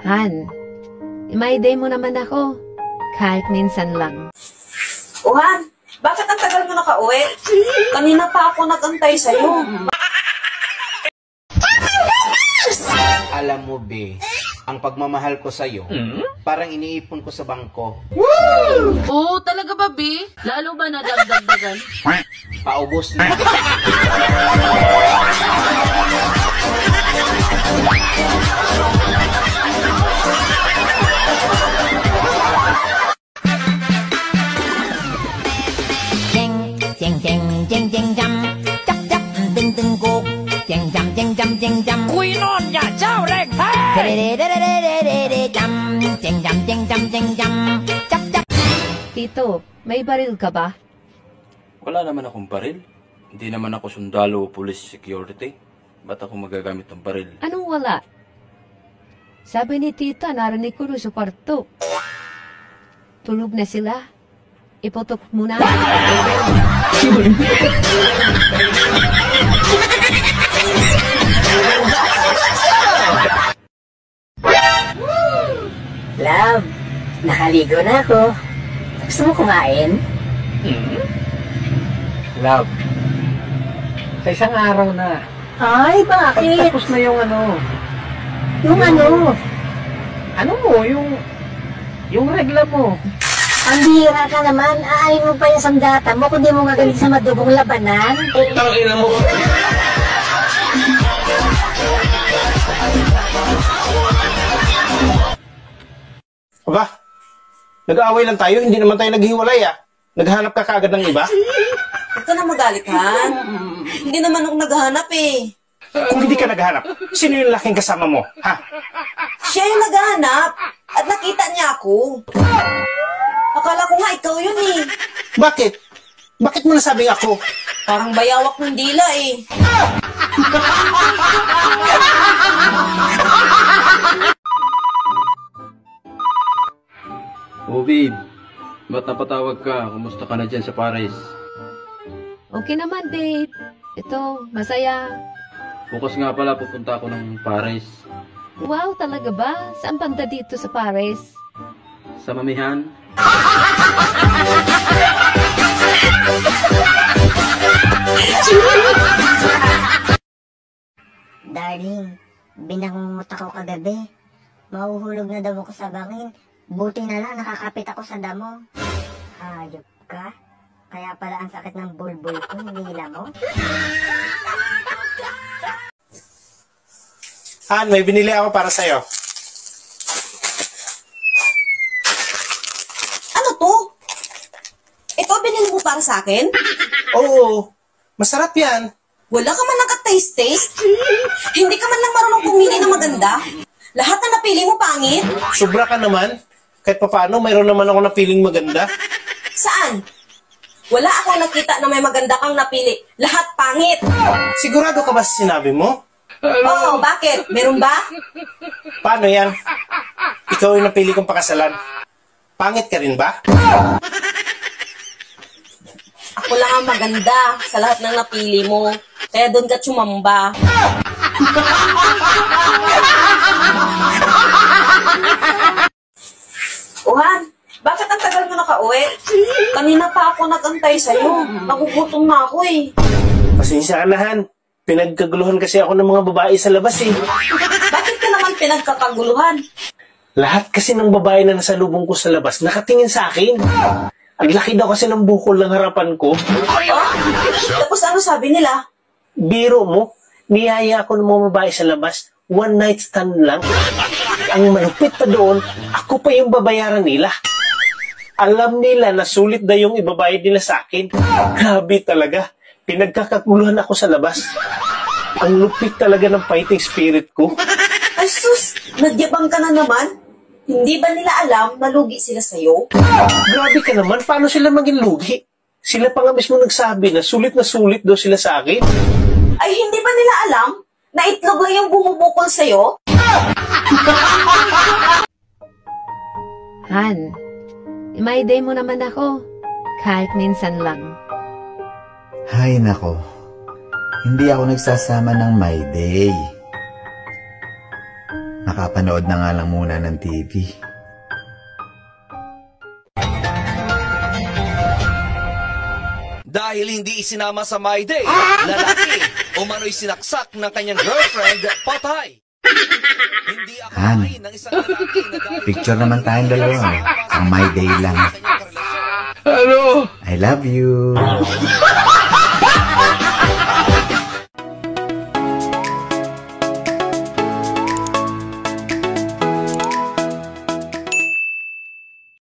Han, may day mo naman ako. Kahit minsan lang. Han, bakit ang tagal mo nakauwi? Kanina pa ako nag-antay sa'yo. Alam mo, be, ang pagmamahal ko sa'yo, parang iniipon ko sa bangko. Oo, talaga ba, B? Lalo ba nadagdagan? Paubos na. Quy non nhà trao rèn Tito, may baril ka ba? Wala naman akong baril. Hindi naman ako sundalo o police security. Ba't ako magagamit ng baril? Anong wala? Sabi ni tita, narinig ko sa kwarto. Tulog na sila. Iputok mo na. Love, nakaligo na ako. Gusto mo kumain? Love, sa isang araw na. Ay, bakit? Tapos na yung ano. Yung ano? Ano mo, yung regla mo. Ang bihira ka naman. Aayin mo pa yung sandata mo kung di mo gagalit sa madugong labanan. Putang ina mo. Aba, nag-aaway lang tayo, hindi naman tayo naghiwalay ah. Naghanap ka kaagad ng iba? Huwag ka na magalit, Han. Hindi naman ako naghahanap eh. Kung hindi ka naghanap, sino yung laking kasama mo, ha? Siya yung naghahanap at nakita niya ako. Akala ko nga ikaw yun eh. Bakit? Bakit mo nasabing ako? Parang bayawak ng dila eh. Oh, babe. Ba't napatawag ka? Kumusta ka na dyan sa Paris? Okay naman, babe. Ito, masaya. Bukas nga pala pupunta ako ng Paris. Wow, talaga ba? Saan banda dito sa Paris? Sa Mamihan? Darling, binangungot ako kagabi. Mahuhulog na daw ako sa bangin. Buti na lang nakakapit ako sa damo. Hayop ka? Kaya pala ang sakit ng bulbul ko, hinihila mo? Han, may binili ako para sa'yo. Ano to? Ito binili mo para sa akin? Oo, masarap yan. Wala ka man naka-taste-taste? Hindi ka man lang marunong pumili na maganda? Lahat na napili mo pangit? Sobra ka naman. Kahit papaano, mayroon naman ako napiling maganda. Saan? Wala akong nakita na may maganda kang napili. Lahat pangit. Sigurado ka ba sa sinabi mo? Oo, bakit? Meron ba? Paano yan? Ikaw yung napili kong pakasalan. Pangit ka rin ba? Ako lang ang maganda sa lahat ng napili mo. Kaya doon ka tsumamba. Han, bakit ang tagal mo nakauwi? Kanina pa ako nag-antay sa'yo. Nagugutom na ako eh. Pasensya ka na, Han. Pinagkaguluhan kasi ako ng mga babae sa labas eh. Bakit ka naman pinagkakaguluhan? Lahat kasi ng babae na nasa lubong ko sa labas nakatingin sa akin. Ang laki daw kasi ng bukol ng harapan ko. Oh? Tapos ano sabi nila? Biro mo, niyaya ako ng mga babae sa labas. One night stand lang. Ang malupit pa doon, ako pa yung babayaran nila. Alam nila na sulit na yung ibabayad nila sa akin. Grabe talaga. Pinagkakaguluhan ako sa labas. Ang lupit talaga ng fighting spirit ko. Ay sus, nagyabang ka na naman. Hindi ba nila alam na lugi sila sa'yo? Grabe ka naman, paano sila maging lugi? Sila pa nga mismo nagsabi na sulit daw sila sa akin. Ay hindi ba nila alam na itlog lang yung bumubukol sa'yo? Han, may day mo naman ako. Kahit minsan lang. Hay nako, hindi ako nagsasama ng my day. kakapanood na nga lang muna ng TV. Dahil hindi isinama sa My Day, lalaki umano'y sinaksak ng kanyang girlfriend, patay. Hindi akalain ng isang lalaki na dahil Picture naman tayong dalawa. Ang My Day lang. Ano? I love you.